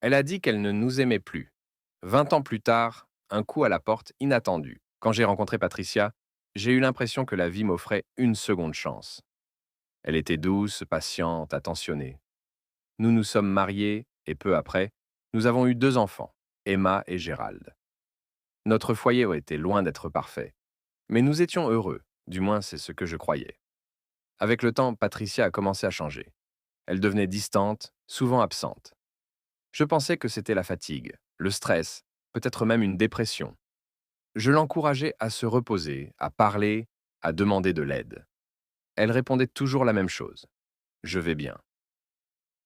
Elle a dit qu'elle ne nous aimait plus. 20 ans plus tard, un coup à la porte inattendu. Quand j'ai rencontré Patricia, j'ai eu l'impression que la vie m'offrait une seconde chance. Elle était douce, patiente, attentionnée. Nous nous sommes mariés et peu après, nous avons eu deux enfants, Emma et Gérald. Notre foyer était loin d'être parfait, mais nous étions heureux, du moins c'est ce que je croyais. Avec le temps, Patricia a commencé à changer. Elle devenait distante, souvent absente. Je pensais que c'était la fatigue, le stress, peut-être même une dépression. Je l'encourageais à se reposer, à parler, à demander de l'aide. Elle répondait toujours la même chose. Je vais bien.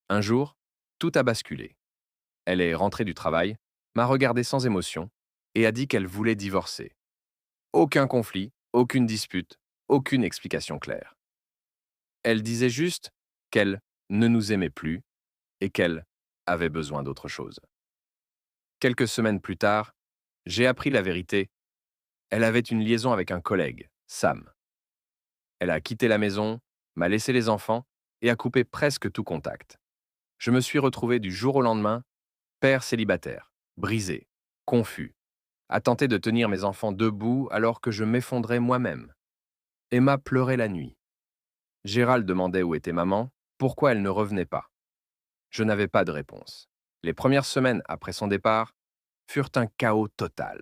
Un jour, tout a basculé. Elle est rentrée du travail, m'a regardé sans émotion et a dit qu'elle voulait divorcer. Aucun conflit, aucune dispute, aucune explication claire. Elle disait juste qu'elle ne nous aimait plus et qu'elle avait besoin d'autre chose. Quelques semaines plus tard, j'ai appris la vérité. Elle avait une liaison avec un collègue, Sam. Elle a quitté la maison, m'a laissé les enfants et a coupé presque tout contact. Je me suis retrouvé du jour au lendemain, père célibataire, brisé, confus, à tenter de tenir mes enfants debout alors que je m'effondrais moi-même. Emma pleurait la nuit. Gérald demandait où était maman, pourquoi elle ne revenait pas. Je n'avais pas de réponse. Les premières semaines après son départ furent un chaos total.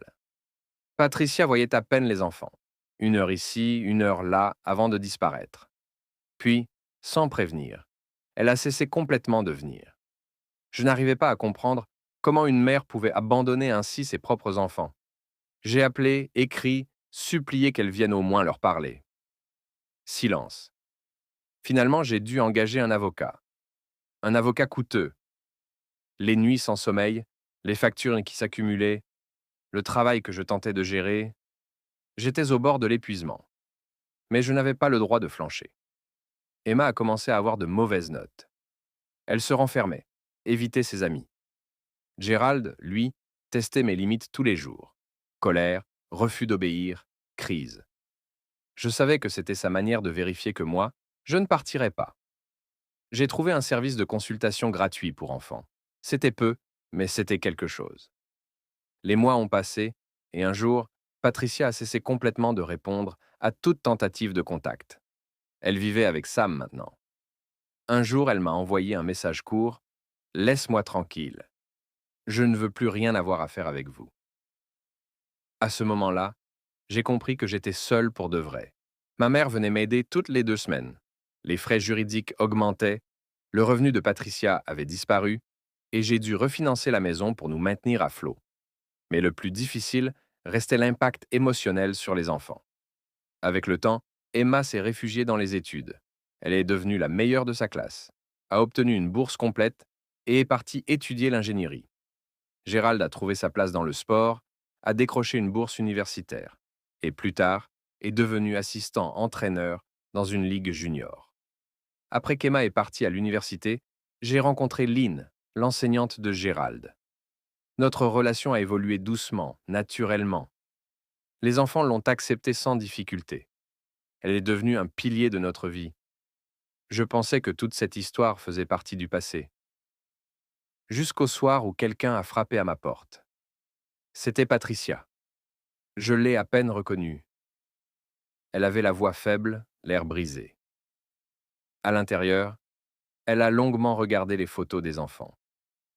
Patricia voyait à peine les enfants. Une heure ici, une heure là, avant de disparaître. Puis, sans prévenir, elle a cessé complètement de venir. Je n'arrivais pas à comprendre comment une mère pouvait abandonner ainsi ses propres enfants. J'ai appelé, écrit, supplié qu'elle vienne au moins leur parler. Silence. Finalement, j'ai dû engager un avocat. Un avocat coûteux. Les nuits sans sommeil, les factures qui s'accumulaient, le travail que je tentais de gérer, j'étais au bord de l'épuisement. Mais je n'avais pas le droit de flancher. Emma a commencé à avoir de mauvaises notes. Elle se renfermait, évitait ses amis. Gérald, lui, testait mes limites tous les jours. Colère, refus d'obéir, crise. Je savais que c'était sa manière de vérifier que moi, je ne partirais pas. J'ai trouvé un service de consultation gratuit pour enfants. C'était peu, mais c'était quelque chose. Les mois ont passé, et un jour, Patricia a cessé complètement de répondre à toute tentative de contact. Elle vivait avec Sam maintenant. Un jour, elle m'a envoyé un message court: Laisse-moi tranquille. Je ne veux plus rien avoir à faire avec vous. À ce moment-là, j'ai compris que j'étais seul pour de vrai. Ma mère venait m'aider toutes les 2 semaines. Les frais juridiques augmentaient, le revenu de Patricia avait disparu, et j'ai dû refinancer la maison pour nous maintenir à flot. Mais le plus difficile restait l'impact émotionnel sur les enfants. Avec le temps, Emma s'est réfugiée dans les études. Elle est devenue la meilleure de sa classe, a obtenu une bourse complète et est partie étudier l'ingénierie. Gérald a trouvé sa place dans le sport, a décroché une bourse universitaire et plus tard est devenu assistant-entraîneur dans une ligue junior. Après qu'Emma est partie à l'université, j'ai rencontré Lynn, l'enseignante de Gérald. Notre relation a évolué doucement, naturellement. Les enfants l'ont acceptée sans difficulté. Elle est devenue un pilier de notre vie. Je pensais que toute cette histoire faisait partie du passé. Jusqu'au soir où quelqu'un a frappé à ma porte. C'était Patricia. Je l'ai à peine reconnue. Elle avait la voix faible, l'air brisé. À l'intérieur, elle a longuement regardé les photos des enfants.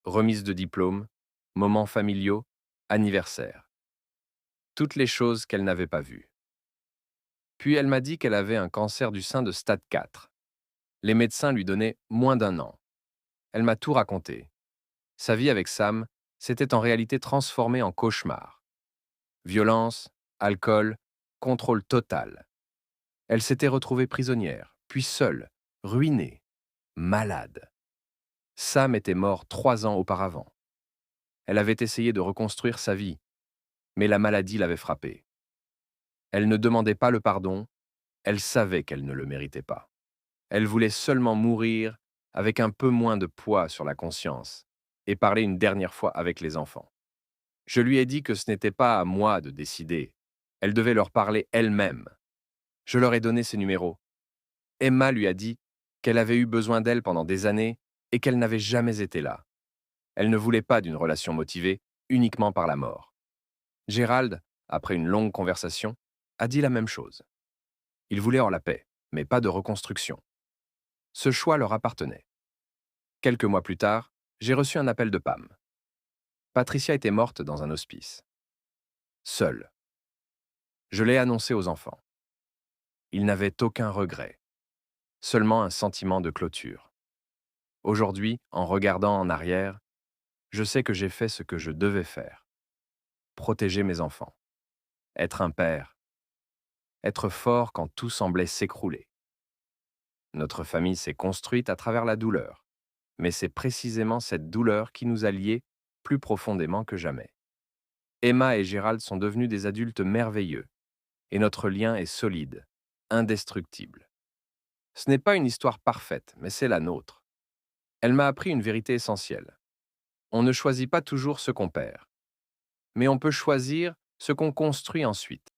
Remise de diplôme, moments familiaux, anniversaires. Toutes les choses qu'elle n'avait pas vues. Puis elle m'a dit qu'elle avait un cancer du sein de stade 4. Les médecins lui donnaient moins d'1 an. Elle m'a tout raconté. Sa vie avec Sam s'était en réalité transformée en cauchemar. Violence, alcool, contrôle total. Elle s'était retrouvée prisonnière, puis seule, ruinée, malade. Sam était mort 3 ans auparavant. Elle avait essayé de reconstruire sa vie, mais la maladie l'avait frappée. Elle ne demandait pas le pardon, elle savait qu'elle ne le méritait pas. Elle voulait seulement mourir avec un peu moins de poids sur la conscience et parler une dernière fois avec les enfants. Je lui ai dit que ce n'était pas à moi de décider. Elle devait leur parler elle-même. Je leur ai donné ses numéros. Emma lui a dit qu'elle avait eu besoin d'elle pendant des années et qu'elle n'avait jamais été là. Elle ne voulait pas d'une relation motivée uniquement par la mort. Gérald, après une longue conversation, a dit la même chose. Il voulait en la paix, mais pas de reconstruction. Ce choix leur appartenait. Quelques mois plus tard, j'ai reçu un appel de Pam. Patricia était morte dans un hospice. Seule. Je l'ai annoncé aux enfants. Ils n'avaient aucun regret, seulement un sentiment de clôture. Aujourd'hui, en regardant en arrière, je sais que j'ai fait ce que je devais faire. Protéger mes enfants. Être un père. Être fort quand tout semblait s'écrouler. Notre famille s'est construite à travers la douleur, mais c'est précisément cette douleur qui nous a liés plus profondément que jamais. Emma et Gérald sont devenus des adultes merveilleux, et notre lien est solide, indestructible. Ce n'est pas une histoire parfaite, mais c'est la nôtre. Elle m'a appris une vérité essentielle. On ne choisit pas toujours ce qu'on perd, mais on peut choisir ce qu'on construit ensuite.